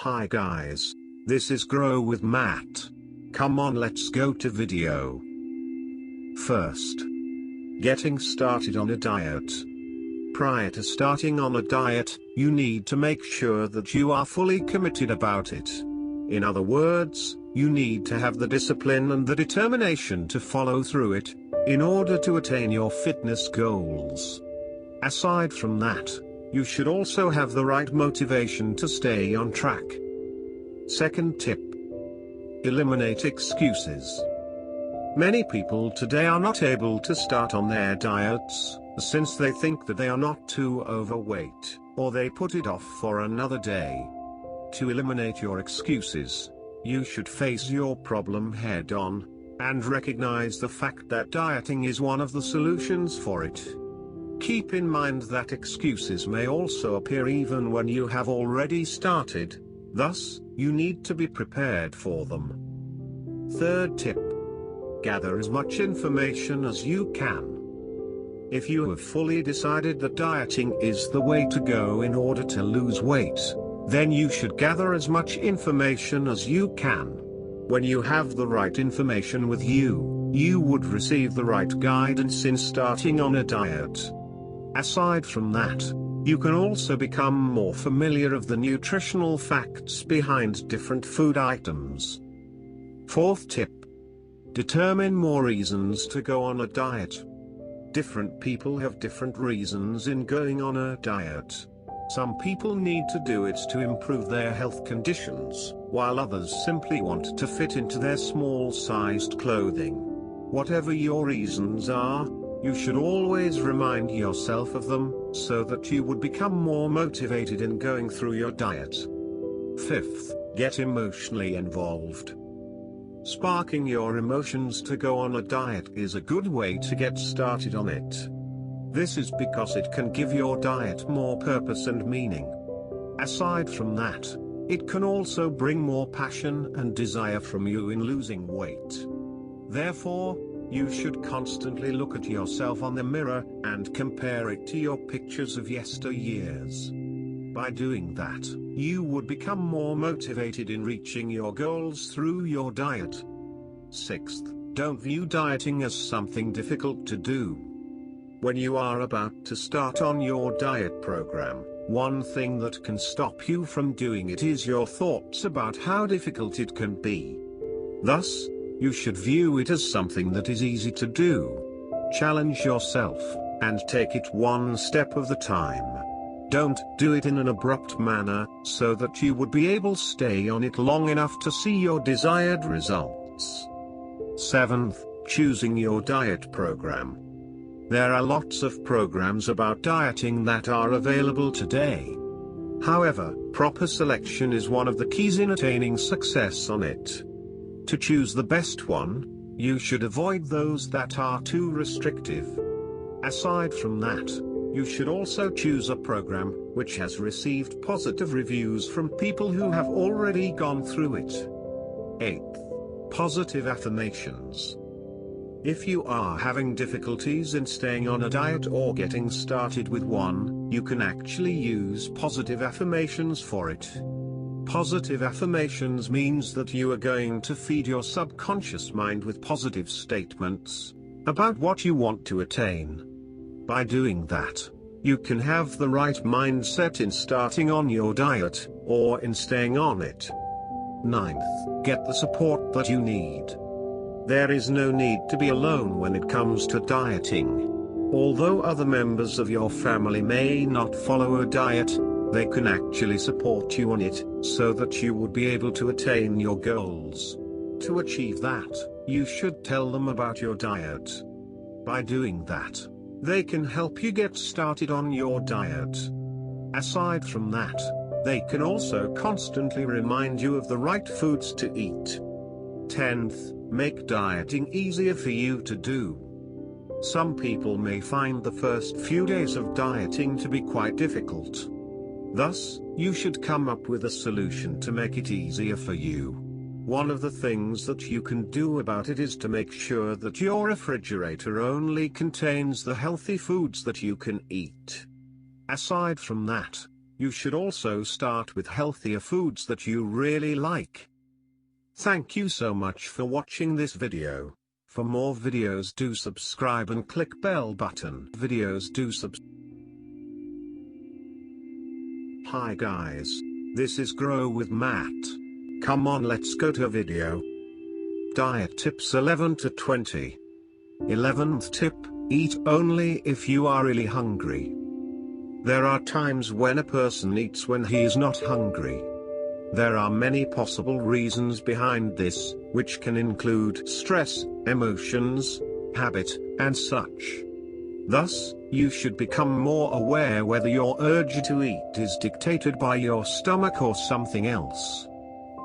Hi guys. This is Grow with Matt. Come on, let's go to video. First, getting started on a diet. Prior to starting on a diet, you need to make sure that you are fully committed about it. In other words, you need to have the discipline and the determination to follow through it, in order to attain your fitness goals. Aside from that, you should also have the right motivation to stay on track. Second tip. Eliminate excuses. Many people today are not able to start on their diets, since they think that they are not too overweight, or they put it off for another day. To eliminate your excuses, you should face your problem head on, and recognize the fact that dieting is one of the solutions for it. Keep in mind that excuses may also appear even when you have already started, thus, you need to be prepared for them. Third tip. Gather as much information as you can. If you have fully decided that dieting is the way to go in order to lose weight, then you should gather as much information as you can. When you have the right information with you, you would receive the right guidance in starting on a diet. Aside from that, you can also become more familiar of the nutritional facts behind different food items. Fourth tip. Determine more reasons to go on a diet. Different people have different reasons in going on a diet. Some people need to do it to improve their health conditions, while others simply want to fit into their small-sized clothing. Whatever your reasons are, you should always remind yourself of them, so that you would become more motivated in going through your diet. Fifth, get emotionally involved. Sparking your emotions to go on a diet is a good way to get started on it. This is because it can give your diet more purpose and meaning. Aside from that, it can also bring more passion and desire from you in losing weight. Therefore, you should constantly look at yourself on the mirror and compare it to your pictures of yesteryears. By doing that, you would become more motivated in reaching your goals through your diet. Sixth, don't view dieting as something difficult to do. When you are about to start on your diet program, one thing that can stop you from doing it is your thoughts about how difficult it can be. Thus, you should view it as something that is easy to do. Challenge yourself, and take it one step at a time. Don't do it in an abrupt manner, so that you would be able to stay on it long enough to see your desired results. Seventh, choosing your diet program. There are lots of programs about dieting that are available today. However, proper selection is one of the keys in attaining success on it. To choose the best one, you should avoid those that are too restrictive. Aside from that, you should also choose a program which has received positive reviews from people who have already gone through it. 8th. Positive affirmations. If you are having difficulties in staying on a diet or getting started with one, you can actually use positive affirmations for it. Positive affirmations means that you are going to feed your subconscious mind with positive statements about what you want to attain. By doing that, you can have the right mindset in starting on your diet, or in staying on it. 9th, get the support that you need. There is no need to be alone when it comes to dieting. Although other members of your family may not follow a diet, they can actually support you on it, so that you would be able to attain your goals. To achieve that, you should tell them about your diet. By doing that, they can help you get started on your diet. Aside from that, they can also constantly remind you of the right foods to eat. 10th, make dieting easier for you to do. Some people may find the first few days of dieting to be quite difficult. Thus, you should come up with a solution to make it easier for you. One of the things that you can do about it is to make sure that your refrigerator only contains the healthy foods that you can eat. Aside from that, you should also start with healthier foods that you really like. Thank you so much for watching this video. For more videos, do subscribe and click bell button. Hi guys, this is Grow with Matt. Come on, let's go to video. Diet tips 11 to 20. 11th tip, eat only if you are really hungry. There are times when a person eats when he is not hungry. There are many possible reasons behind this, which can include stress, emotions, habit, and such. Thus, you should become more aware whether your urge to eat is dictated by your stomach or something else.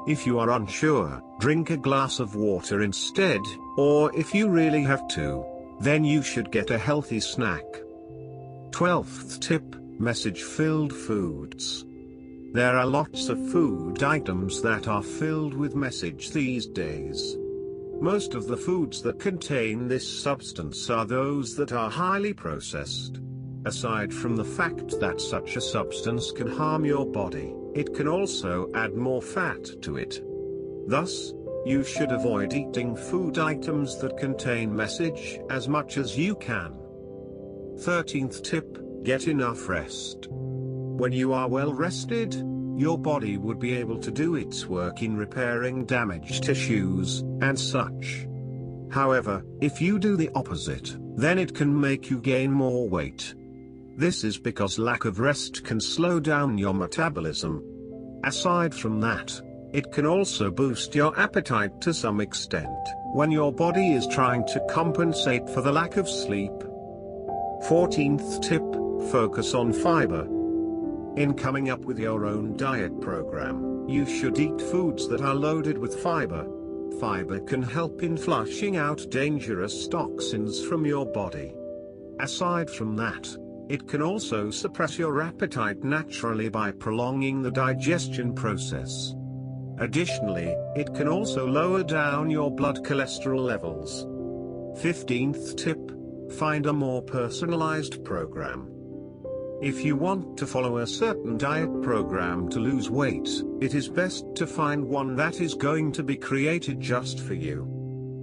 If you are unsure, drink a glass of water instead, or if you really have to, then you should get a healthy snack. 12th tip, message-filled foods. There are lots of food items that are filled with message these days. Most of the foods that contain this substance are those that are highly processed. Aside from the fact that such a substance can harm your body, it can also add more fat to it. Thus, you should avoid eating food items that contain message as much as you can. 13th tip, get enough rest. When you are well rested, your body would be able to do its work in repairing damaged tissues, and such. However, if you do the opposite, then it can make you gain more weight. This is because lack of rest can slow down your metabolism. Aside from that, it can also boost your appetite to some extent, when your body is trying to compensate for the lack of sleep. 14th tip, focus on fiber. In coming up with your own diet program, you should eat foods that are loaded with fiber. Fiber can help in flushing out dangerous toxins from your body. Aside from that, it can also suppress your appetite naturally by prolonging the digestion process. Additionally, it can also lower down your blood cholesterol levels. 15th tip, find a more personalized program. If you want to follow a certain diet program to lose weight, it is best to find one that is going to be created just for you.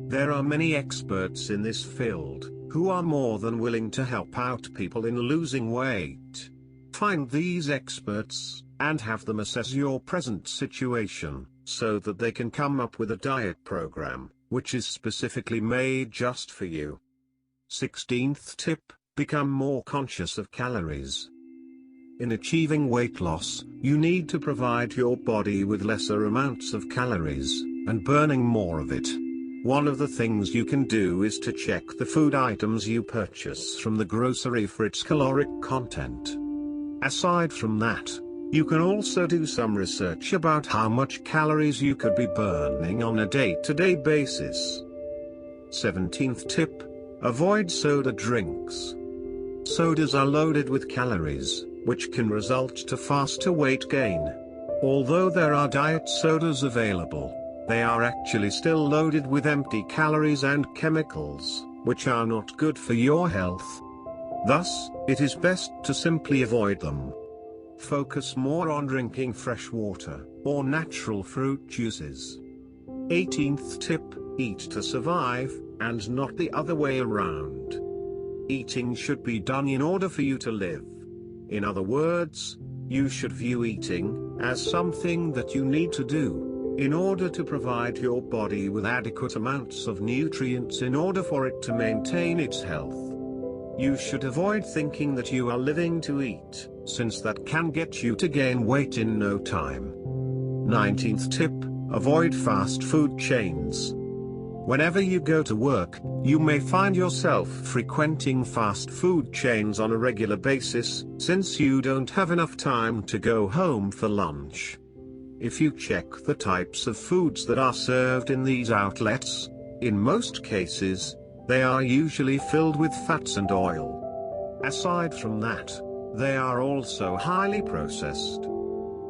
There are many experts in this field, who are more than willing to help out people in losing weight. Find these experts, and have them assess your present situation, so that they can come up with a diet program, which is specifically made just for you. 16th tip, become more conscious of calories. In achieving weight loss, you need to provide your body with lesser amounts of calories, and burning more of it. One of the things you can do is to check the food items you purchase from the grocery for its caloric content. Aside from that, you can also do some research about how much calories you could be burning on a day-to-day basis. 17th tip, avoid soda drinks. Sodas are loaded with calories, which can result to faster weight gain. Although there are diet sodas available, they are actually still loaded with empty calories and chemicals, which are not good for your health. Thus, it is best to simply avoid them. Focus more on drinking fresh water, or natural fruit juices. 18th tip, eat to survive, and not the other way around. Eating should be done in order for you to live. In other words, you should view eating as something that you need to do in order to provide your body with adequate amounts of nutrients in order for it to maintain its health. You should avoid thinking that you are living to eat, since that can get you to gain weight in no time. 19th tip, avoid fast food chains. Whenever you go to work, you may find yourself frequenting fast food chains on a regular basis, since you don't have enough time to go home for lunch. If you check the types of foods that are served in these outlets, in most cases, they are usually filled with fats and oil. Aside from that, they are also highly processed.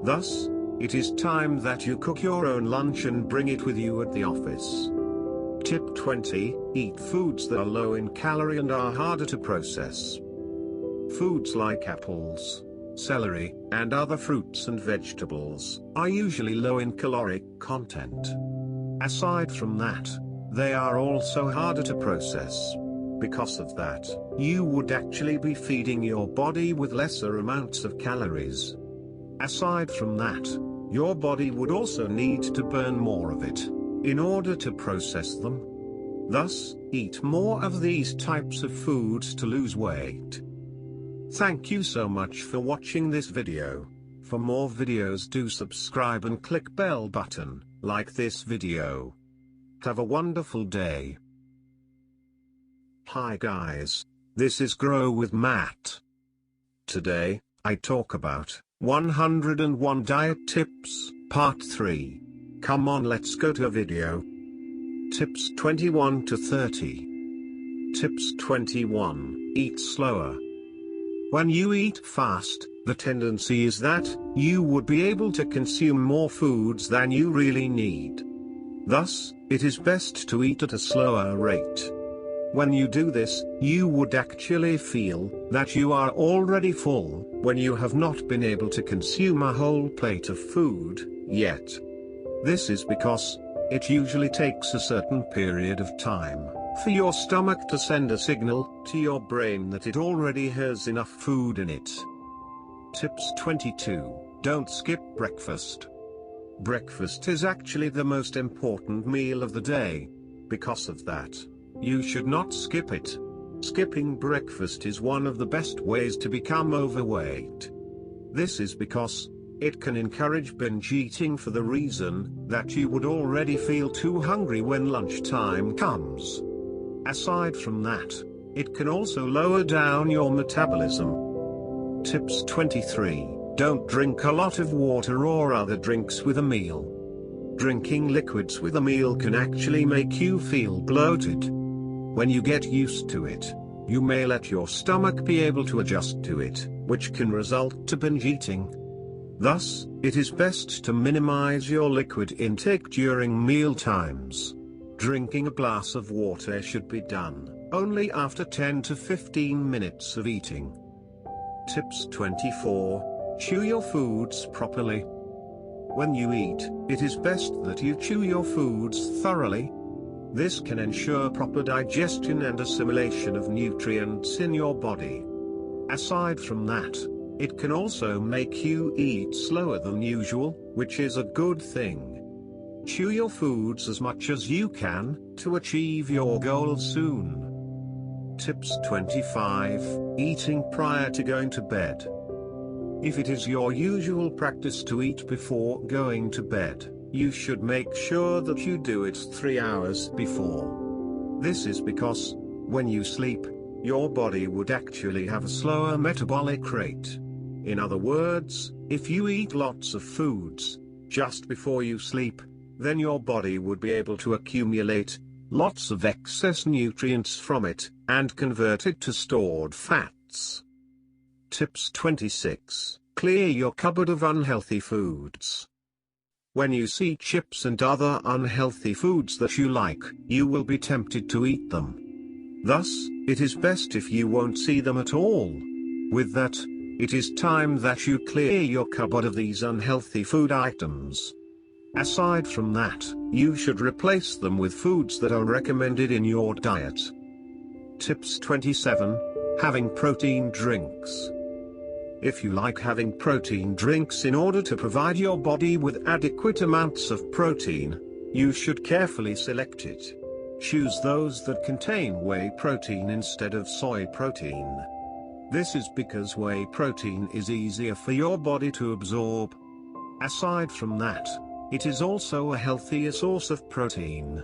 Thus, it is time that you cook your own lunch and bring it with you at the office. Tip 20, eat foods that are low in calorie and are harder to process. Foods like apples, celery, and other fruits and vegetables are usually low in caloric content. Aside from that, they are also harder to process. Because of that, you would actually be feeding your body with lesser amounts of calories. Aside from that, your body would also need to burn more of it in order to process them. Thus, eat more of these types of foods to lose weight. Thank you so much for watching this video. For more videos, do subscribe and click bell button, like this video. Have a wonderful day. Hi guys, this is Grow with Matt. Today, I talk about 101 Diet Tips, Part 3. Come on, let's go to a video. Tips 21 to 30. Tips 21, Eat slower. When you eat fast, the tendency is that you would be able to consume more foods than you really need. Thus, it is best to eat at a slower rate. When you do this, you would actually feel that you are already full, when you have not been able to consume a whole plate of food yet. This is because it usually takes a certain period of time for your stomach to send a signal to your brain that it already has enough food in it. Tips 22, Don't skip breakfast. Breakfast is actually the most important meal of the day. Because of that, you should not skip it. Skipping breakfast is one of the best ways to become overweight. This is because it can encourage binge eating for the reason that you would already feel too hungry when lunchtime comes. Aside from that, it can also lower down your metabolism. Tips 23, Don't drink a lot of water or other drinks with a meal. Drinking liquids with a meal can actually make you feel bloated. When you get used to it, you may let your stomach be able to adjust to it, which can result to binge eating. Thus, it is best to minimize your liquid intake during meal times. Drinking a glass of water should be done only after 10 to 15 minutes of eating. Tips 24, Chew your foods properly. When you eat, it is best that you chew your foods thoroughly. This can ensure proper digestion and assimilation of nutrients in your body. Aside from that, it can also make you eat slower than usual, which is a good thing. Chew your foods as much as you can to achieve your goal soon. Tips 25, Eating prior to going to bed. If it is your usual practice to eat before going to bed, you should make sure that you do it 3 hours before. This is because, when you sleep, your body would actually have a slower metabolic rate. In other words, if you eat lots of foods just before you sleep, then your body would be able to accumulate lots of excess nutrients from it and convert it to stored fats. Tips 26, Clear your cupboard of unhealthy foods. When you see chips and other unhealthy foods that you like, you will be tempted to eat them. Thus, it is best if you won't see them at all. With that, it is time that you clear your cupboard of these unhealthy food items. Aside from that, you should replace them with foods that are recommended in your diet. Tips 27, Having protein drinks. If you like having protein drinks in order to provide your body with adequate amounts of protein, you should carefully select it. Choose those that contain whey protein instead of soy protein. This is because whey protein is easier for your body to absorb. Aside from that, it is also a healthier source of protein.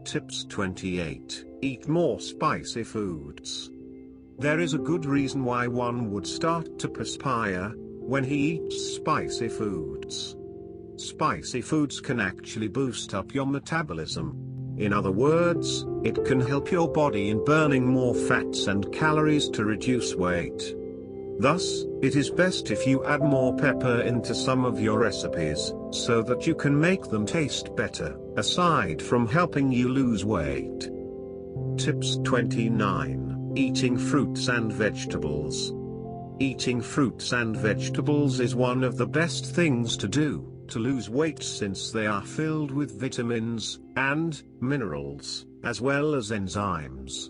Tips 28, Eat more spicy foods. There is a good reason why one would start to perspire when he eats spicy foods. Spicy foods can actually boost up your metabolism. In other words, it can help your body in burning more fats and calories to reduce weight. Thus, it is best if you add more pepper into some of your recipes, so that you can make them taste better, aside from helping you lose weight. Tips 29, Eating fruits and vegetables. eating fruits and vegetables is one of the best things to do to lose weight, since they are filled with vitamins and minerals, as well as enzymes.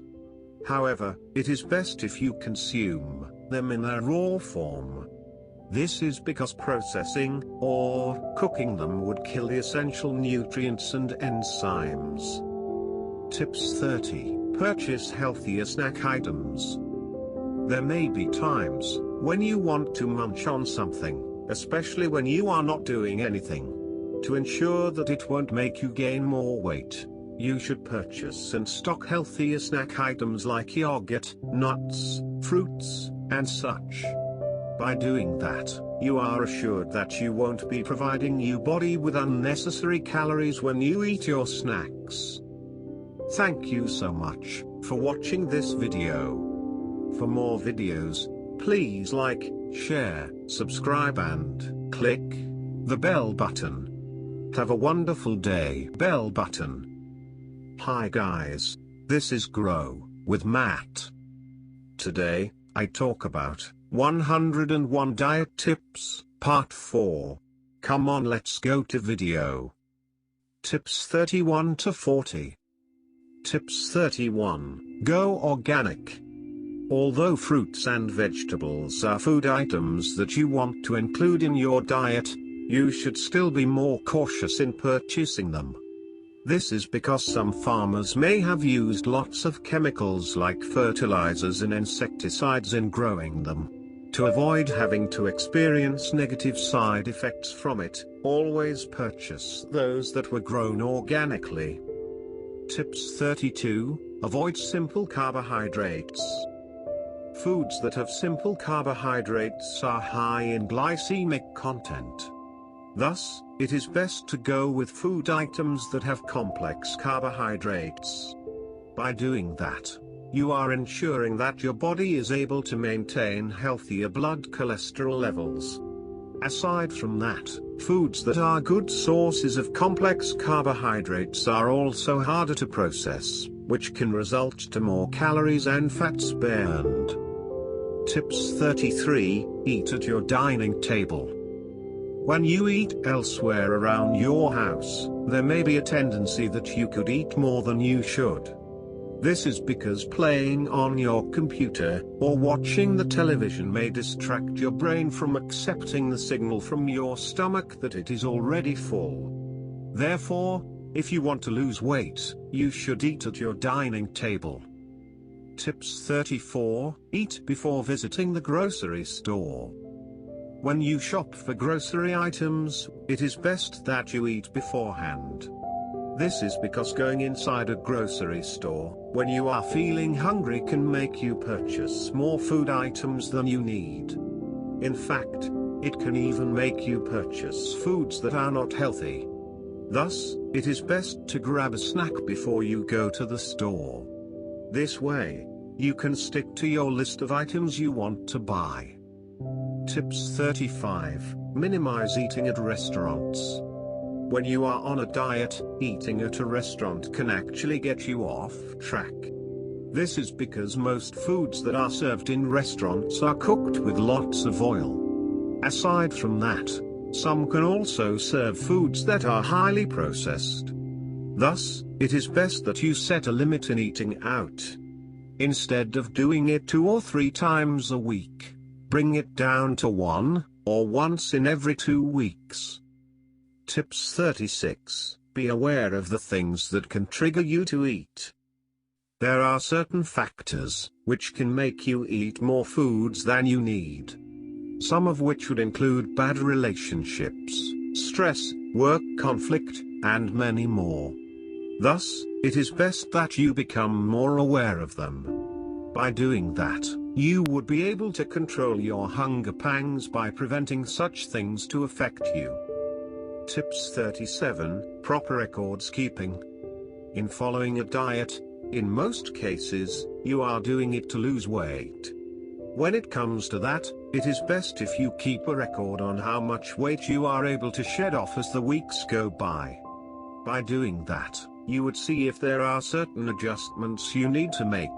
However, it is best if you consume them in their raw form. This is because processing or cooking them would kill the essential nutrients and enzymes. Tips 30. Purchase healthier snack items. There may be times when you want to munch on something, especially when you are not doing anything. To ensure that it won't make you gain more weight, you should purchase and stock healthier snack items like yogurt, nuts, fruits, and such. By doing that, you are assured that you won't be providing your body with unnecessary calories when you eat your snacks. Thank you so much for watching this video. For more videos, please like, share, subscribe and click the bell button. Have a wonderful day. Bell button. Hi guys, this is Grow with Matt. Today, I talk about 101 Diet Tips, Part 4. Come on, let's go to video. Tips 31 to 40. Tips 31. Go organic. Although fruits and vegetables are food items that you want to include in your diet, you should still be more cautious in purchasing them. This is because some farmers may have used lots of chemicals like fertilizers and insecticides in growing them. To avoid having to experience negative side effects from it, always purchase those that were grown organically. Tips 32. Avoid simple carbohydrates. Foods that have simple carbohydrates are high in glycemic content. Thus, it is best to go with food items that have complex carbohydrates. By doing that, you are ensuring that your body is able to maintain healthier blood cholesterol levels. Aside from that, foods that are good sources of complex carbohydrates are also harder to process, which can result to more calories and fats burned. Tips 33. Eat at your dining table. When you eat elsewhere around your house, there may be a tendency that you could eat more than you should. This is because playing on your computer or watching the television may distract your brain from accepting the signal from your stomach that it is already full. Therefore, if you want to lose weight, you should eat at your dining table. Tips 34. Eat before visiting the grocery store. When you shop for grocery items, it is best that you eat beforehand. This is because going inside a grocery store when you are feeling hungry can make you purchase more food items than you need. In fact, it can even make you purchase foods that are not healthy. Thus, it is best to grab a snack before you go to the store. This way, you can stick to your list of items you want to buy. Tips 35. Minimize eating at restaurants. When you are on a diet, eating at a restaurant can actually get you off track. This is because most foods that are served in restaurants are cooked with lots of oil. Aside from that, some can also serve foods that are highly processed. Thus, it is best that you set a limit in eating out. Instead of doing it 2 or 3 times a week, bring it down to 1, or once in every 2 weeks. Tips 36. Be aware of the things that can trigger you to eat. There are certain factors which can make you eat more foods than you need. Some of which would include bad relationships, stress, work conflict, and many more. Thus, it is best that you become more aware of them. By doing that, you would be able to control your hunger pangs by preventing such things to affect you. Tips 37. Proper records keeping. In following a diet, in most cases, you are doing it to lose weight. When it comes to that, it is best if you keep a record on how much weight you are able to shed off as the weeks go by. By doing that, you would see if there are certain adjustments you need to make.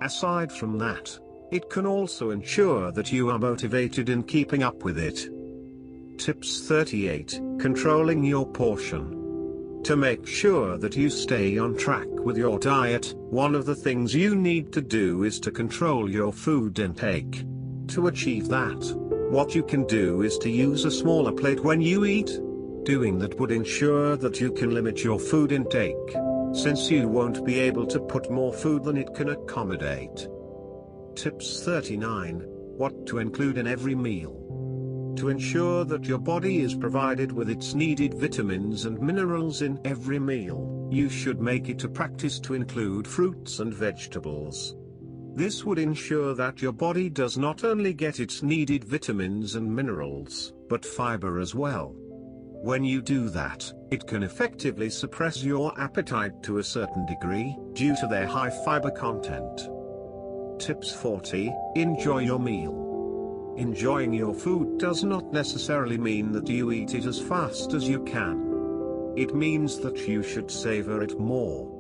Aside from that, It can also ensure that you are motivated in keeping up with it. Tips 38. Controlling your portion. To make sure that you stay on track with your diet, one of the things you need to do is to control your food intake. To achieve that, what you can do is to use a smaller plate when you eat. Doing that would ensure that you can limit your food intake, since you won't be able to put more food than it can accommodate. Tips 39. What to include in every meal. To ensure that your body is provided with its needed vitamins and minerals in every meal, you should make it a practice to include fruits and vegetables. This would ensure that your body does not only get its needed vitamins and minerals, but fiber as well. When you do that, it can effectively suppress your appetite to a certain degree, due to their high fiber content. Tips 40. Enjoy your meal. Enjoying your food does not necessarily mean that you eat it as fast as you can. It means that you should savor it more.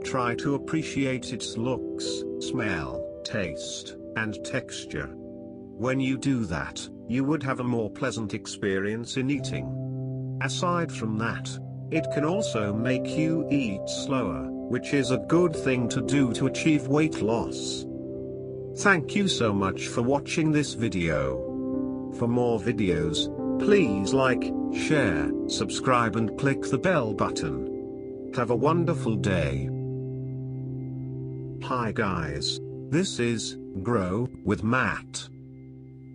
Try to appreciate its looks, smell, taste, and texture. When you do that, you would have a more pleasant experience in eating. Aside from that, it can also make you eat slower, which is a good thing to do to achieve weight loss. Thank you so much for watching this video. For more videos, please like, share, subscribe and click the bell button. Have a wonderful day. Hi guys, this is Grow with Matt.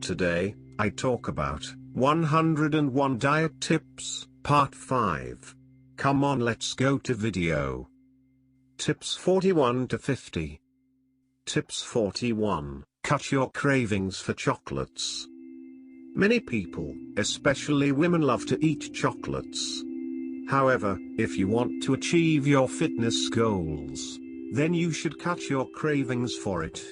Today, I talk about 101 Diet Tips, Part 5. Come on, let's go to video. Tips 41 to 50. Tips 41. Cut your cravings for chocolates. Many people, especially women, love to eat chocolates. However, if you want to achieve your fitness goals, then you should cut your cravings for it.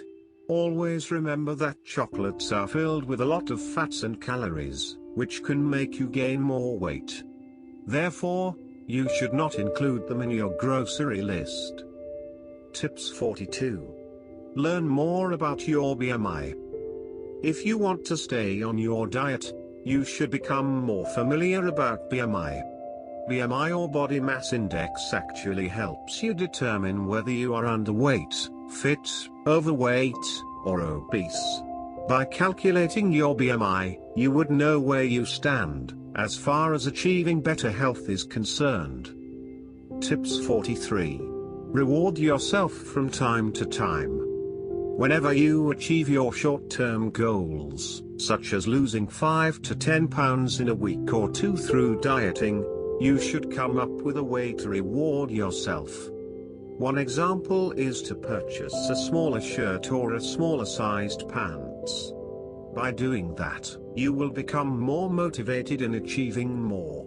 Always remember that chocolates are filled with a lot of fats and calories, which can make you gain more weight. Therefore, you should not include them in your grocery list. Tips 42. Learn more about your BMI. If you want to stay on your diet, you should become more familiar about BMI. BMI or body mass index actually helps you determine whether you are underweight, fit, overweight, or obese. By calculating your BMI, you would know where you stand, as far as achieving better health is concerned. Tips 43. Reward yourself from time to time. Whenever you achieve your short-term goals, such as losing 5 to 10 pounds in a week or two through dieting, you should come up with a way to reward yourself. One example is to purchase a smaller shirt or a smaller sized pants. By doing that, you will become more motivated in achieving more.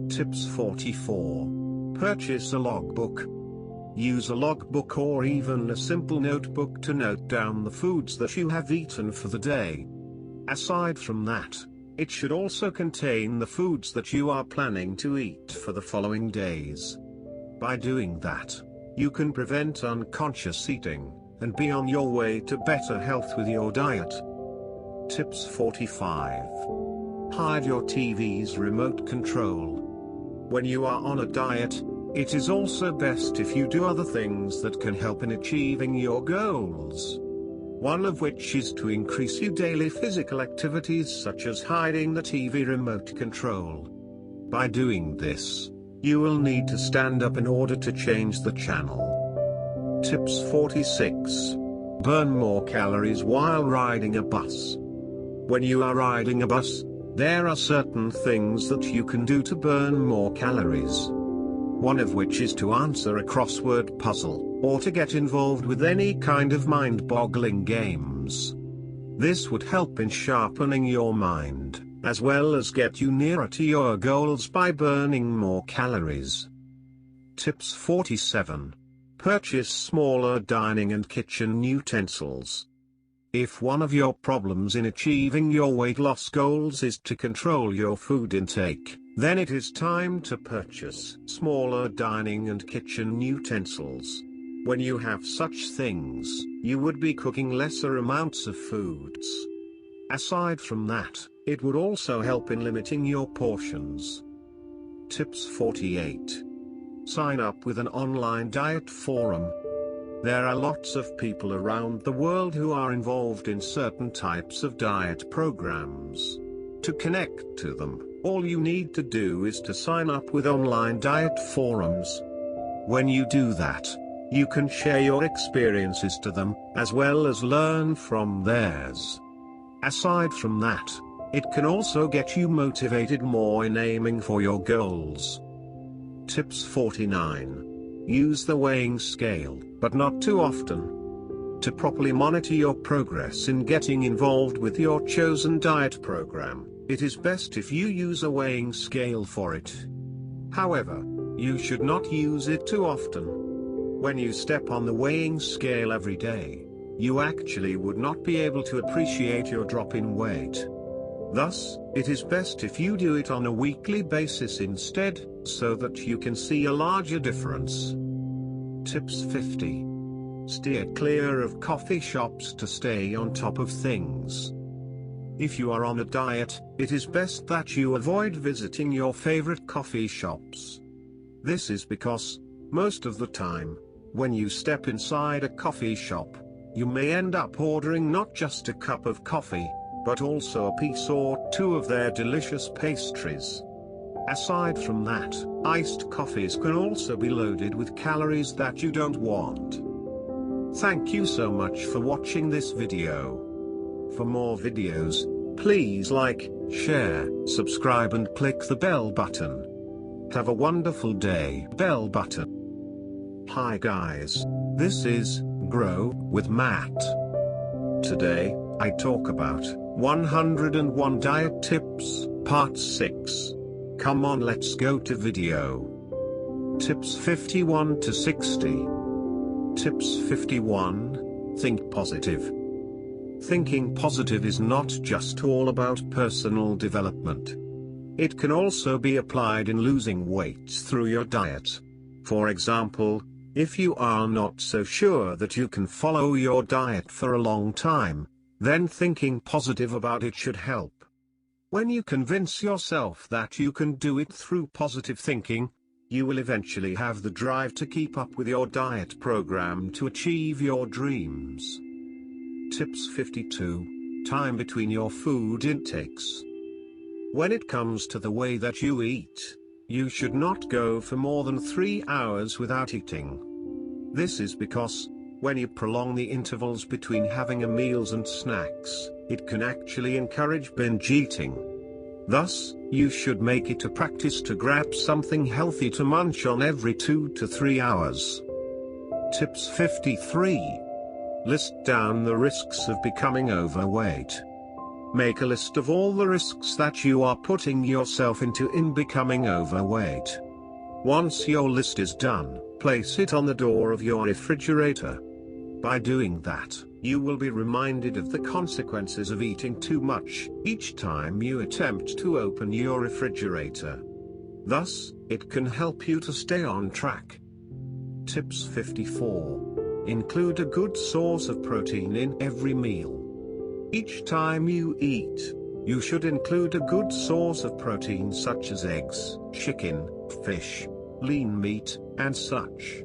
Tips 44. Purchase a logbook. Use a logbook or even a simple notebook to note down the foods that you have eaten for the day. Aside from that, it should also contain the foods that you are planning to eat for the following days. By doing that, you can prevent unconscious eating, and be on your way to better health with your diet. Tips 45. Hide your TV's remote control. When you are on a diet, it is also best if you do other things that can help in achieving your goals. One of which is to increase your daily physical activities, such as hiding the TV remote control. By doing this, you will need to stand up in order to change the channel. Tips 46. Burn more calories while riding a bus. When you are riding a bus, there are certain things that you can do to burn more calories. One of which is to answer a crossword puzzle, or to get involved with any kind of mind-boggling games. This would help in sharpening your mind, as well as get you nearer to your goals by burning more calories. Tips 47. Purchase smaller dining and kitchen utensils. If one of your problems in achieving your weight loss goals is to control your food intake, then it is time to purchase smaller dining and kitchen utensils. When you have such things, you would be cooking lesser amounts of foods. Aside from that, it would also help in limiting your portions. Tips 48. Sign up with an online diet forum. There are lots of people around the world who are involved in certain types of diet programs. To connect to them, all you need to do is to sign up with online diet forums. When you do that, you can share your experiences to them, as well as learn from theirs. Aside from that, it can also get you motivated more in aiming for your goals. Tips 49. Use the weighing scale, but not too often. To properly monitor your progress in getting involved with your chosen diet program, it is best if you use a weighing scale for it. However, you should not use it too often. When you step on the weighing scale every day, you actually would not be able to appreciate your drop in weight. Thus, it is best if you do it on a weekly basis instead, so that you can see a larger difference. Tips 50. Steer clear of coffee shops to stay on top of things. If you are on a diet, it is best that you avoid visiting your favorite coffee shops. This is because, most of the time, when you step inside a coffee shop, you may end up ordering not just a cup of coffee, but also a piece or two of their delicious pastries. Aside from that, iced coffees can also be loaded with calories that you don't want. Thank you so much for watching this video. For more videos, please like, share, subscribe and click the bell button. Have a wonderful day. Bell button. Hi guys, this is Grow with Matt. Today, I talk about 101 Diet Tips, Part 6. Come on, let's go to video. Tips 51 to 60. Tips 51. Think positive. Thinking positive is not just all about personal development. It can also be applied in losing weight through your diet. For example, if you are not so sure that you can follow your diet for a long time, then thinking positive about it should help. When you convince yourself that you can do it through positive thinking, you will eventually have the drive to keep up with your diet program to achieve your dreams. Tips 52. Time between your food intakes. When it comes to the way that you eat, you should not go for more than 3 hours without eating. This is because, when you prolong the intervals between having a meals and snacks, it can actually encourage binge eating. Thus, you should make it a practice to grab something healthy to munch on every 2 to 3 hours. Tips 53. List down the risks of becoming overweight. Make a list of all the risks that you are putting yourself into in becoming overweight. Once your list is done, place it on the door of your refrigerator. By doing that, you will be reminded of the consequences of eating too much each time you attempt to open your refrigerator. Thus, it can help you to stay on track. Tips 54. Include a good source of protein in every meal. Each time you eat, you should include a good source of protein such as eggs, chicken, fish, lean meat, and such.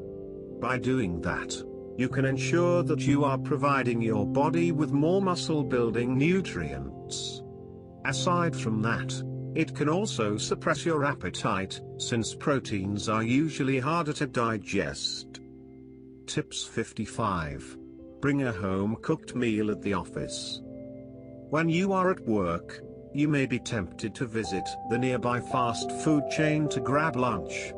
By doing that, you can ensure that you are providing your body with more muscle-building nutrients. Aside from that, it can also suppress your appetite, since proteins are usually harder to digest. Tips 55. Bring a home-cooked meal at the office. When you are at work, you may be tempted to visit the nearby fast food chain to grab lunch.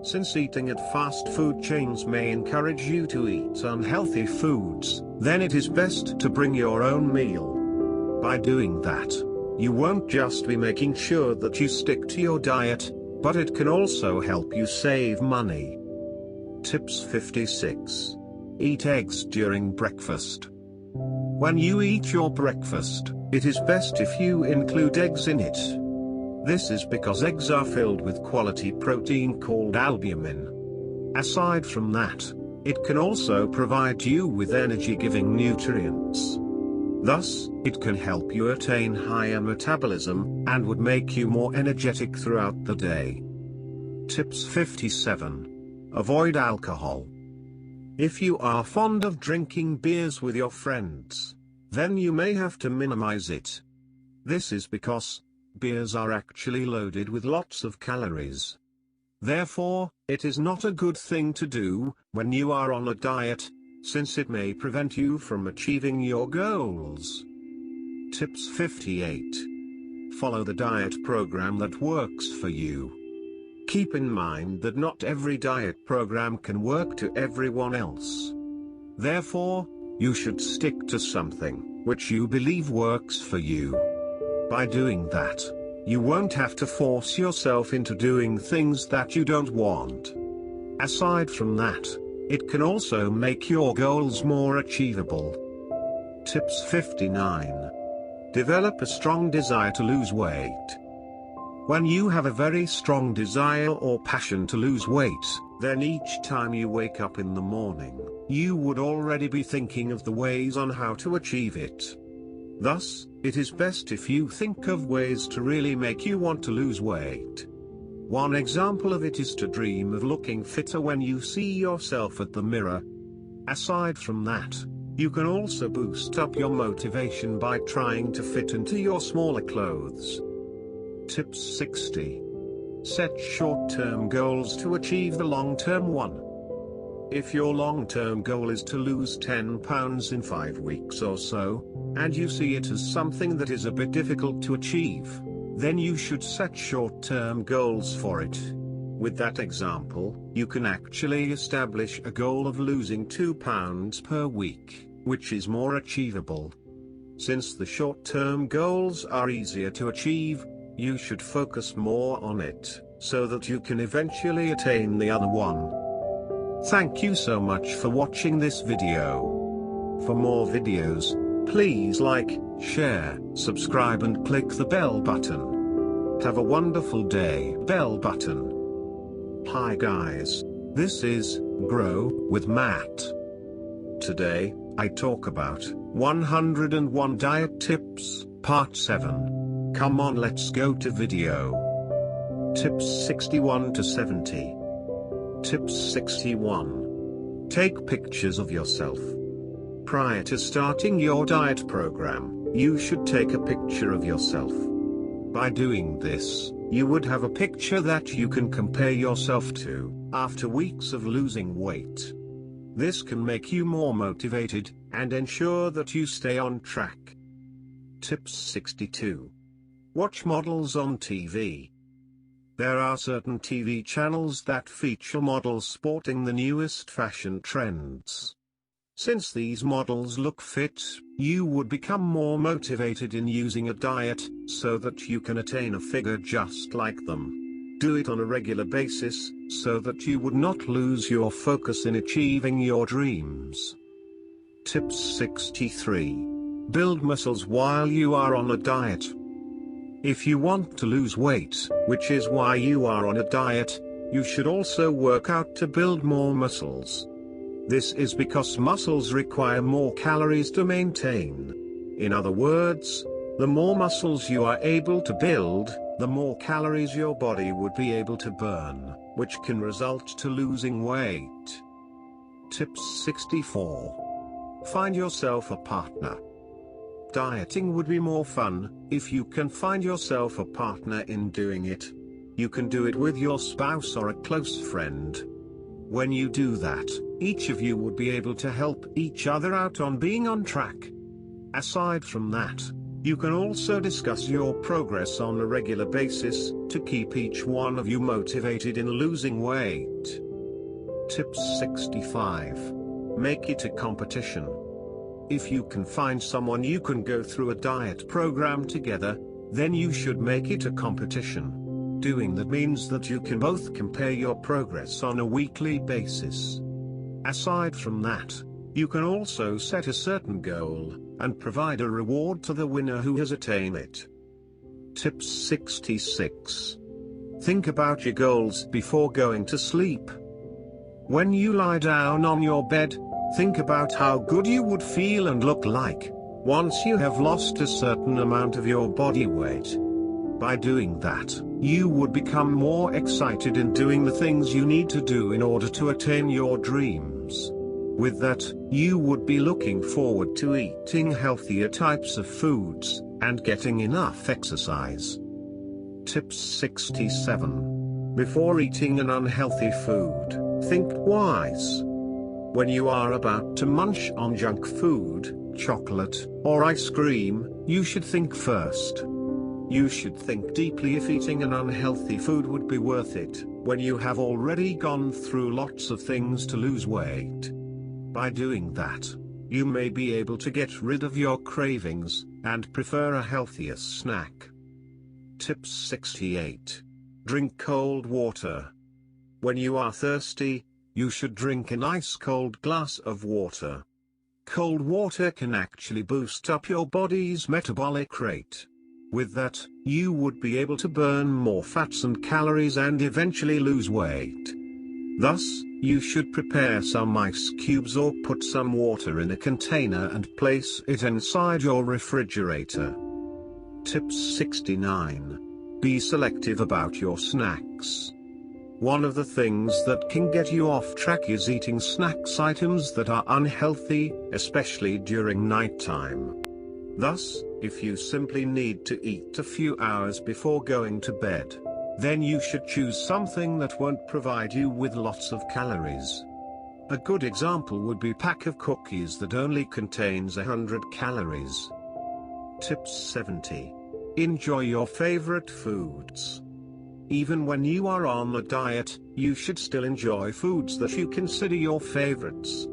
Since eating at fast food chains may encourage you to eat unhealthy foods, then it is best to bring your own meal. By doing that, you won't just be making sure that you stick to your diet, but it can also help you save money. Tips 56. Eat eggs during breakfast. When you eat your breakfast, it is best if you include eggs in it. This is because eggs are filled with quality protein called albumin. Aside from that, it can also provide you with energy-giving nutrients. Thus, it can help you attain higher metabolism, and would make you more energetic throughout the day. Tips 57. Avoid alcohol. If you are fond of drinking beers with your friends, then you may have to minimize it. This is because beers are actually loaded with lots of calories. Therefore, it is not a good thing to do when you are on a diet, since it may prevent you from achieving your goals. Tips 58. Follow the diet program that works for you. Keep in mind that not every diet program can work to everyone else. Therefore, you should stick to something which you believe works for you. By doing that, you won't have to force yourself into doing things that you don't want. Aside from that, it can also make your goals more achievable. Tips 59. Develop a strong desire to lose weight. When you have a very strong desire or passion to lose weight, then each time you wake up in the morning, you would already be thinking of the ways on how to achieve it. Thus, it is best if you think of ways to really make you want to lose weight. One example of it is to dream of looking fitter when you see yourself at the mirror. Aside from that, you can also boost up your motivation by trying to fit into your smaller clothes. Tips 60. Set short-term goals to achieve the long-term one. If your long-term goal is to lose 10 pounds in 5 weeks or so, and you see it as something that is a bit difficult to achieve, then you should set short-term goals for it. With that example, you can actually establish a goal of losing 2 pounds per week, which is more achievable. Since the short-term goals are easier to achieve, you should focus more on it, so that you can eventually attain the other one. Thank you so much for watching this video. For more videos, please like, share, subscribe and click the bell button. Have a wonderful day. Bell button. Hi guys, this is Grow with Matt. Today, I talk about 101 Diet Tips, Part 7. Come on, let's go to video. Tips 61 to 70. Tips 61. Take pictures of yourself. Prior to starting your diet program, you should take a picture of yourself. By doing this, you would have a picture that you can compare yourself to, after weeks of losing weight. This can make you more motivated, and ensure that you stay on track. Tips 62. Watch models on TV. There are certain TV channels that feature models sporting the newest fashion trends. Since these models look fit, you would become more motivated in using a diet, so that you can attain a figure just like them. Do it on a regular basis, so that you would not lose your focus in achieving your dreams. Tips 63. Build muscles while you are on a diet. If you want to lose weight, which is why you are on a diet, you should also work out to build more muscles. This is because muscles require more calories to maintain. In other words, the more muscles you are able to build, the more calories your body would be able to burn, which can result to losing weight. Tips 64. Find yourself a partner. Dieting would be more fun if you can find yourself a partner in doing it. You can do it with your spouse or a close friend. When you do that, each of you would be able to help each other out on being on track. Aside from that, you can also discuss your progress on a regular basis, to keep each one of you motivated in losing weight. Tips 65. Make it a competition. If you can find someone you can go through a diet program together, then you should make it a competition. Doing that means that you can both compare your progress on a weekly basis. Aside from that, you can also set a certain goal, and provide a reward to the winner who has attained it. Tips 66. Think about your goals before going to sleep. When you lie down on your bed, think about how good you would feel and look like once you have lost a certain amount of your body weight. By doing that, you would become more excited in doing the things you need to do in order to attain your dreams. With that, you would be looking forward to eating healthier types of foods, and getting enough exercise. Tip 67. Before eating an unhealthy food, think twice. When you are about to munch on junk food, chocolate, or ice cream, you should think first. You should think deeply if eating an unhealthy food would be worth it, when you have already gone through lots of things to lose weight. By doing that, you may be able to get rid of your cravings, and prefer a healthier snack. Tip 68. Drink cold water. When you are thirsty, you should drink an ice-cold glass of water. Cold water can actually boost up your body's metabolic rate. With that, you would be able to burn more fats and calories and eventually lose weight. Thus, you should prepare some ice cubes or put some water in a container and place it inside your refrigerator. Tip 69. Be selective about your snacks. One of the things that can get you off track is eating snacks items that are unhealthy, especially during nighttime. Thus, if you simply need to eat a few hours before going to bed, then you should choose something that won't provide you with lots of calories. A good example would be a pack of cookies that only contains 100 calories. Tip 70. Enjoy your favorite foods. Even when you are on a diet, you should still enjoy foods that you consider your favorites.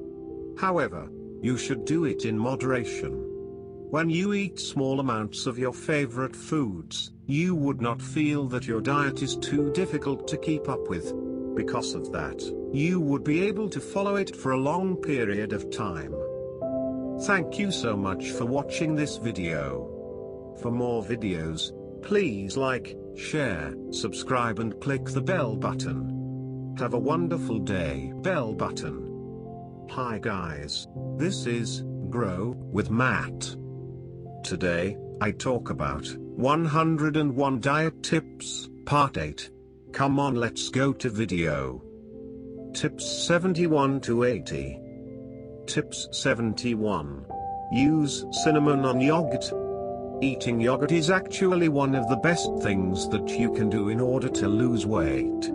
However, you should do it in moderation. When you eat small amounts of your favorite foods, you would not feel that your diet is too difficult to keep up with. Because of that, you would be able to follow it for a long period of time. Thank you so much for watching this video. For more videos, please like, share, subscribe and click the bell button. Have a wonderful day. Bell button. Hi guys, this is Grow with Matt. Today, I talk about 101 Diet Tips, Part 8. Come on, let's go to video. Tips 71 to 80. Tips 71. Use cinnamon on yogurt. Eating yogurt is actually one of the best things that you can do in order to lose weight.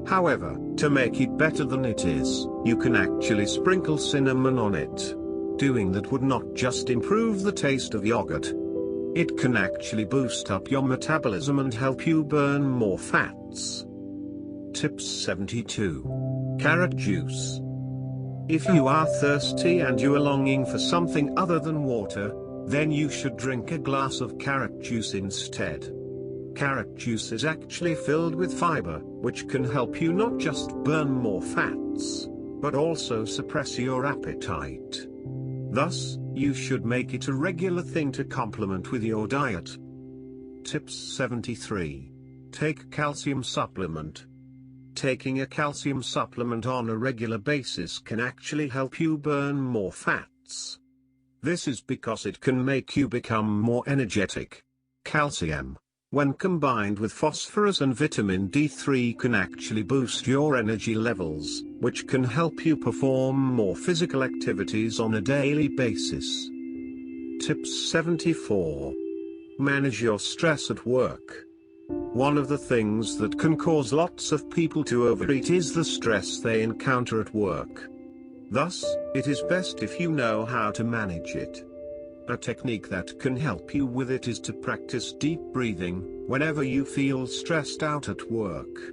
However, to make it better than it is, you can actually sprinkle cinnamon on it. Doing that would not just improve the taste of yogurt. It can actually boost up your metabolism and help you burn more fats. Tip 72. Carrot juice. If you are thirsty and you are longing for something other than water, then you should drink a glass of carrot juice instead. Carrot juice is actually filled with fiber, which can help you not just burn more fats, but also suppress your appetite. Thus, you should make it a regular thing to complement with your diet. Tips 73. Take calcium supplement. Taking a calcium supplement on a regular basis can actually help you burn more fats. This is because it can make you become more energetic. Calcium, when combined with phosphorus and vitamin D3, can actually boost your energy levels, which can help you perform more physical activities on a daily basis. Tip 74. Manage your stress at work. One of the things that can cause lots of people to overeat is the stress they encounter at work. Thus, it is best if you know how to manage it. A technique that can help you with it is to practice deep breathing whenever you feel stressed out at work.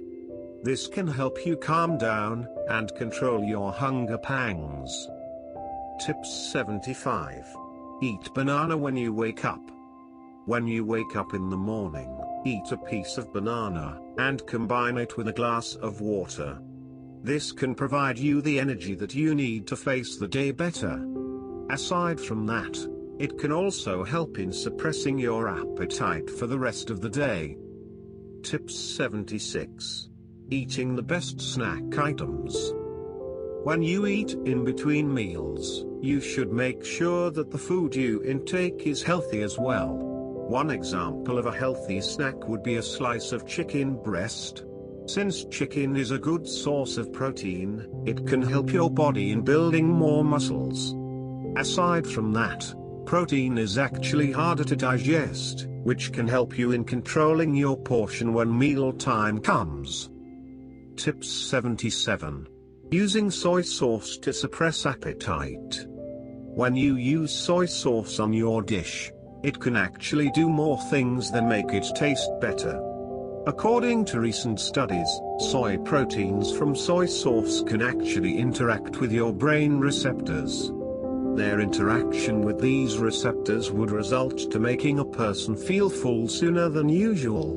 This can help you calm down and control your hunger pangs. Tip 75. Eat banana when you wake up. When you wake up in the morning, eat a piece of banana and combine it with a glass of water. This can provide you the energy that you need to face the day better. Aside from that, it can also help in suppressing your appetite for the rest of the day. Tip 76. Eating the best snack items. When you eat in between meals, you should make sure that the food you intake is healthy as well. One example of a healthy snack would be a slice of chicken breast. Since chicken is a good source of protein, it can help your body in building more muscles. Aside from that, protein is actually harder to digest, which can help you in controlling your portion when meal time comes. Tip 77. Using soy sauce to suppress appetite. When you use soy sauce on your dish, it can actually do more things than make it taste better. According to recent studies, soy proteins from soy sauce can actually interact with your brain receptors. Their interaction with these receptors would result to making a person feel full sooner than usual.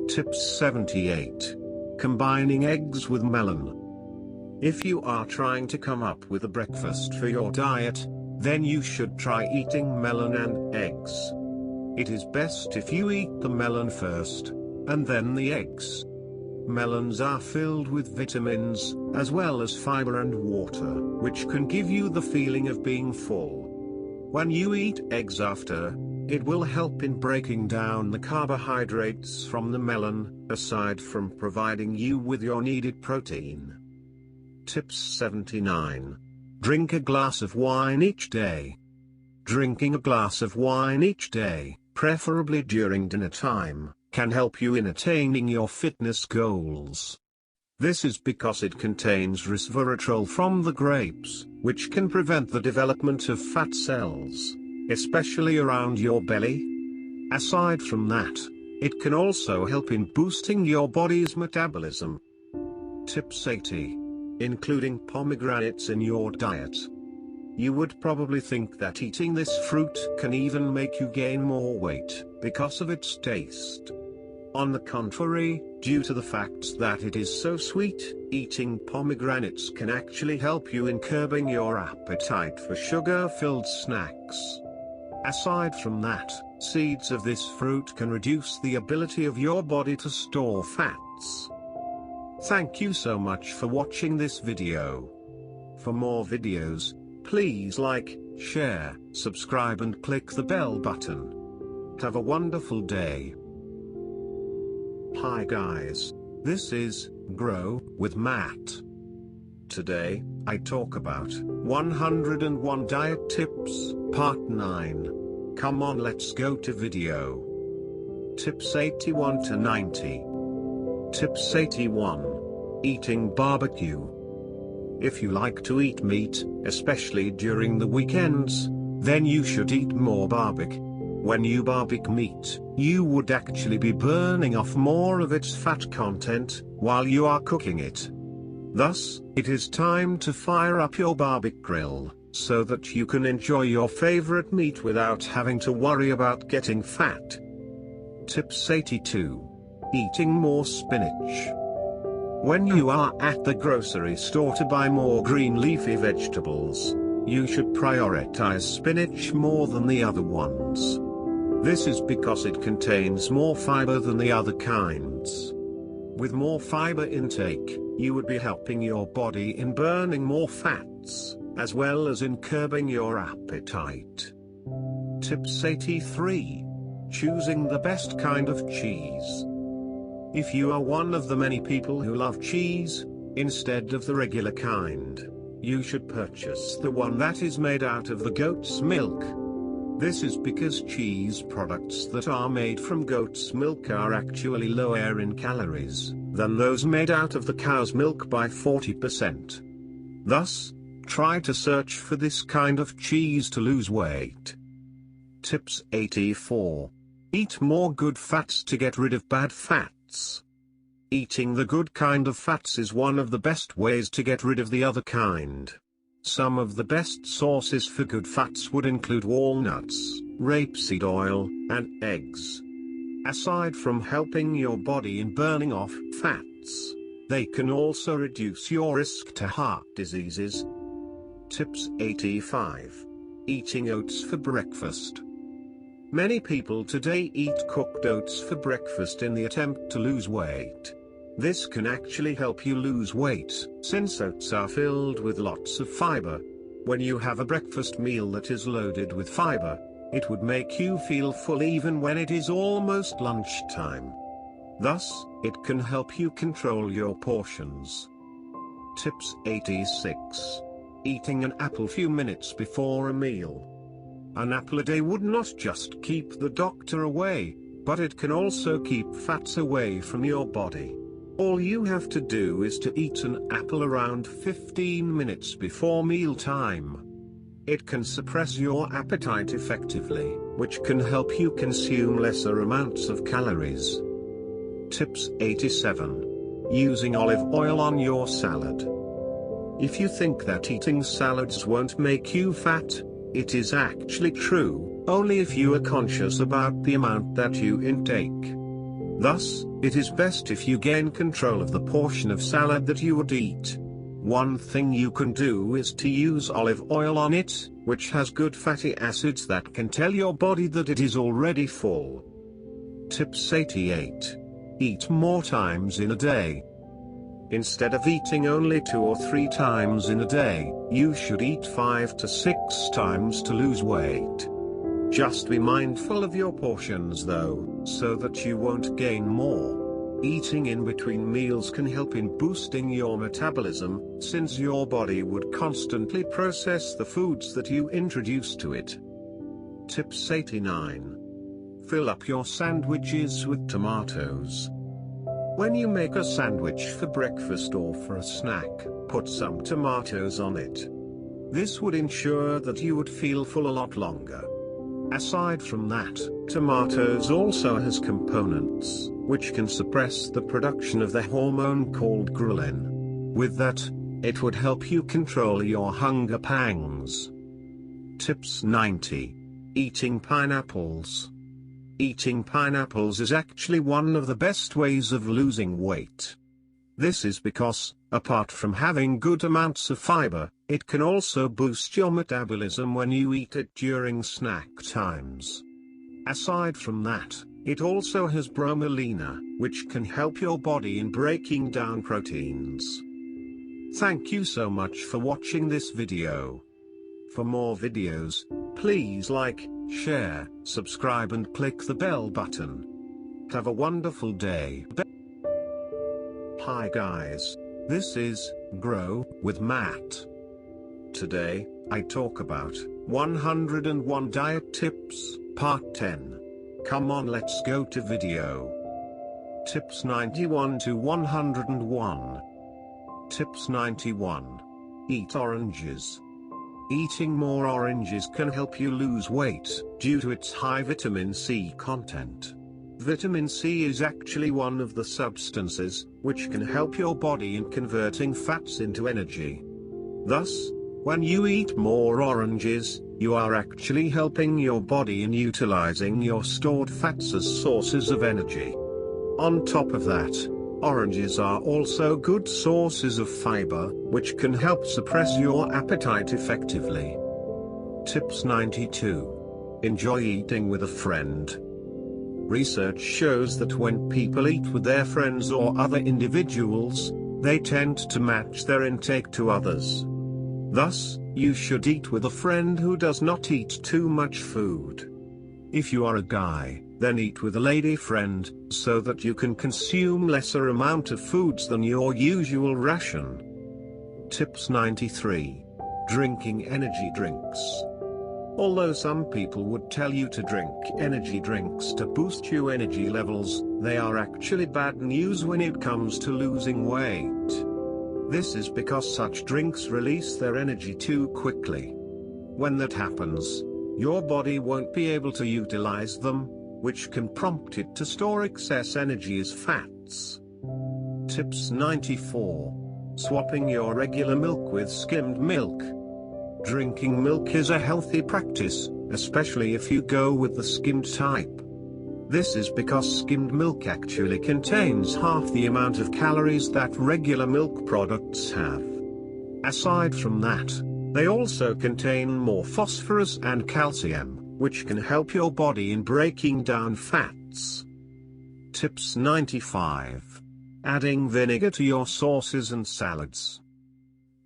Tip 78. Combining eggs with melon. If you are trying to come up with a breakfast for your diet, then you should try eating melon and eggs. It is best if you eat the melon first, and then the eggs. Melons are filled with vitamins, as well as fiber and water, which can give you the feeling of being full. When you eat eggs after, it will help in breaking down the carbohydrates from the melon, aside from providing you with your needed protein. Tip 79. Drink a glass of wine each day. Drinking a glass of wine each day, preferably during dinner time, can help you in attaining your fitness goals. This is because it contains resveratrol from the grapes, which can prevent the development of fat cells, especially around your belly. Aside from that, it can also help in boosting your body's metabolism. Tips 80. Including pomegranates in your diet. You would probably think that eating this fruit can even make you gain more weight, because of its taste. On the contrary, due to the fact that it is so sweet, eating pomegranates can actually help you in curbing your appetite for sugar-filled snacks. Aside from that, seeds of this fruit can reduce the ability of your body to store fats. Thank you so much for watching this video. For more videos, please like, share, subscribe and click the bell button. Have a wonderful day. Hi guys, this is Grow with Matt. Today, I talk about 101 Diet Tips, Part 9. Come on, let's go to video. Tips 81 to 90. Tips 81. Eating barbecue. If you like to eat meat, especially during the weekends, then you should eat more barbecue. When you barbecue meat, you would actually be burning off more of its fat content while you are cooking it. Thus, it is time to fire up your barbecue grill, so that you can enjoy your favorite meat without having to worry about getting fat. Tips 82. Eating more spinach. When you are at the grocery store to buy more green leafy vegetables, you should prioritize spinach more than the other ones. This is because it contains more fiber than the other kinds. With more fiber intake, you would be helping your body in burning more fats, as well as in curbing your appetite. Tips 83. Choosing the best kind of cheese. If you are one of the many people who love cheese, instead of the regular kind, you should purchase the one that is made out of the goat's milk. This is because cheese products that are made from goat's milk are actually lower in calories than those made out of the cow's milk by 40%. Thus, try to search for this kind of cheese to lose weight. Tips 84. Eat more good fats to get rid of bad fats. Eating the good kind of fats is one of the best ways to get rid of the other kind. Some of the best sources for good fats would include walnuts, rapeseed oil, and eggs. Aside from helping your body in burning off fats, they can also reduce your risk to heart diseases. Tips 85. Eating oats for breakfast. Many people today eat cooked oats for breakfast in the attempt to lose weight. This can actually help you lose weight, since oats are filled with lots of fiber. When you have a breakfast meal that is loaded with fiber, it would make you feel full even when it is almost lunchtime. Thus, it can help you control your portions. Tips 86. Eating an apple few minutes before a meal. An apple a day would not just keep the doctor away, but it can also keep fats away from your body. All you have to do is to eat an apple around 15 minutes before mealtime. It can suppress your appetite effectively, which can help you consume lesser amounts of calories. Tips 87. Using olive oil on your salad. If you think that eating salads won't make you fat, it is actually true, only if you are conscious about the amount that you intake. Thus, it is best if you gain control of the portion of salad that you would eat. One thing you can do is to use olive oil on it, which has good fatty acids that can tell your body that it is already full. Tips 88. Eat more times in a day. Instead of eating only 2 or 3 times in a day, you should eat 5 to 6 times to lose weight. Just be mindful of your portions though, so that you won't gain more. Eating in between meals can help in boosting your metabolism, since your body would constantly process the foods that you introduce to it. Tips 89. Fill up your sandwiches with tomatoes. When you make a sandwich for breakfast or for a snack, put some tomatoes on it. This would ensure that you would feel full a lot longer. Aside from that, tomatoes also has components, which can suppress the production of the hormone called ghrelin. With that, it would help you control your hunger pangs. Tips 90. Eating pineapples. Eating pineapples is actually one of the best ways of losing weight. This is because, apart from having good amounts of fiber, it can also boost your metabolism when you eat it during snack times. Aside from that, it also has bromelain, which can help your body in breaking down proteins. Thank you so much for watching this video. For more videos, please like, share, subscribe and click the bell button. Have a wonderful day. Hi guys, this is Grow with Matt. Today, I talk about 101 Diet Tips, Part 10. Come on, let's go to video. Tips 91 to 101. Tips 91. Eat oranges. Eating more oranges can help you lose weight, due to its high vitamin C content. Vitamin C is actually one of the substances, which can help your body in converting fats into energy. Thus, when you eat more oranges, you are actually helping your body in utilizing your stored fats as sources of energy. On top of that, oranges are also good sources of fiber, which can help suppress your appetite effectively. Tips 92. Enjoy eating with a friend. Research shows that when people eat with their friends or other individuals, they tend to match their intake to others. Thus, you should eat with a friend who does not eat too much food. If you are a guy, then eat with a lady friend, so that you can consume lesser amount of foods than your usual ration. Tips 93. Drinking energy drinks. Although some people would tell you to drink energy drinks to boost your energy levels, they are actually bad news when it comes to losing weight. This is because such drinks release their energy too quickly. When that happens, your body won't be able to utilize them, which can prompt it to store excess energy as fats. Tips 94. Swapping your regular milk with skimmed milk. Drinking milk is a healthy practice, especially if you go with the skimmed type. This is because skimmed milk actually contains half the amount of calories that regular milk products have. Aside from that, they also contain more phosphorus and calcium, which can help your body in breaking down fats. Tips 95. Adding vinegar to your sauces and salads.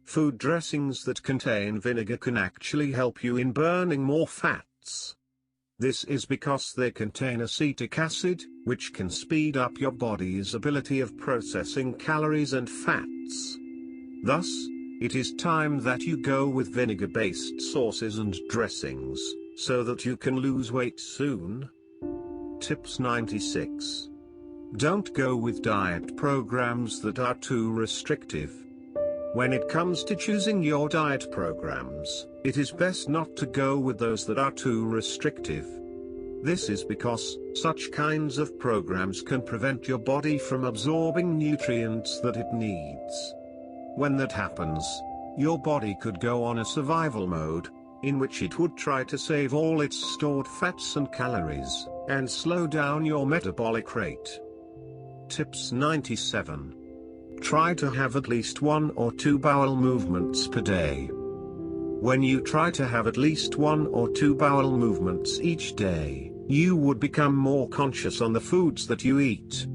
Food dressings that contain vinegar can actually help you in burning more fats. This is because they contain acetic acid, which can speed up your body's ability of processing calories and fats. Thus, it is time that you go with vinegar-based sauces and dressings, so that you can lose weight soon. Tips 96. Don't go with diet programs that are too restrictive. When it comes to choosing your diet programs, it is best not to go with those that are too restrictive. This is because such kinds of programs can prevent your body from absorbing nutrients that it needs. When that happens, your body could go on a survival mode, in which it would try to save all its stored fats and calories, and slow down your metabolic rate. Tips 97. Try to have at least 1 or 2 bowel movements per day. When you try to have at least 1 or 2 bowel movements each day, you would become more conscious on the foods that you eat.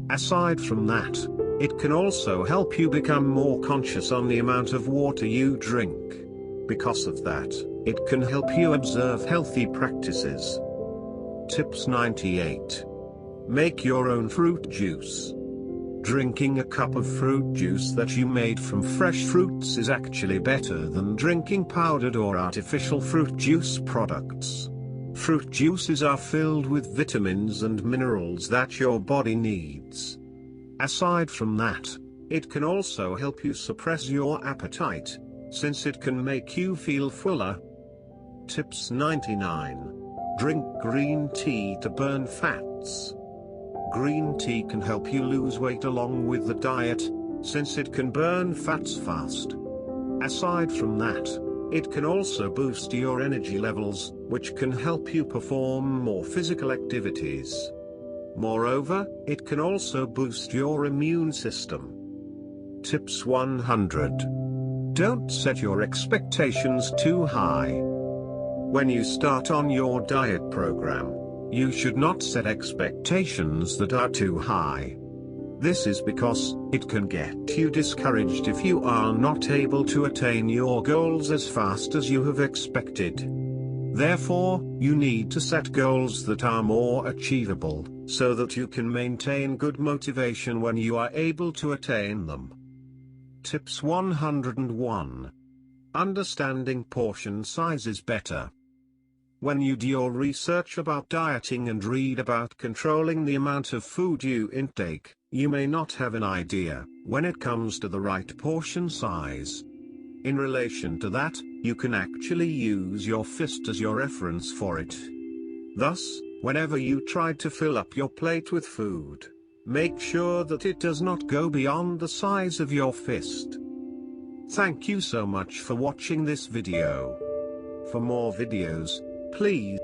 Aside from that, it can also help you become more conscious on the amount of water you drink. Because of that, it can help you observe healthy practices. Tips 98. Make your own fruit juice. Drinking a cup of fruit juice that you made from fresh fruits is actually better than drinking powdered or artificial fruit juice products. Fruit juices are filled with vitamins and minerals that your body needs. Aside from that, it can also help you suppress your appetite, since it can make you feel fuller. Tips 99. Drink green tea to burn fats. Green tea can help you lose weight along with the diet, since it can burn fats fast. Aside from that, it can also boost your energy levels, which can help you perform more physical activities. Moreover, it can also boost your immune system. Tips 100. Don't set your expectations too high. When you start on your diet program, you should not set expectations that are too high. This is because it can get you discouraged if you are not able to attain your goals as fast as you have expected. Therefore, you need to set goals that are more achievable, so that you can maintain good motivation when you are able to attain them. Tips 101. Understanding portion size is better. When you do your research about dieting and read about controlling the amount of food you intake, you may not have an idea when it comes to the right portion size. In relation to that, you can actually use your fist as your reference for it. Thus, whenever you try to fill up your plate with food, make sure that it does not go beyond the size of your fist. Thank you so much for watching this video. For more videos, please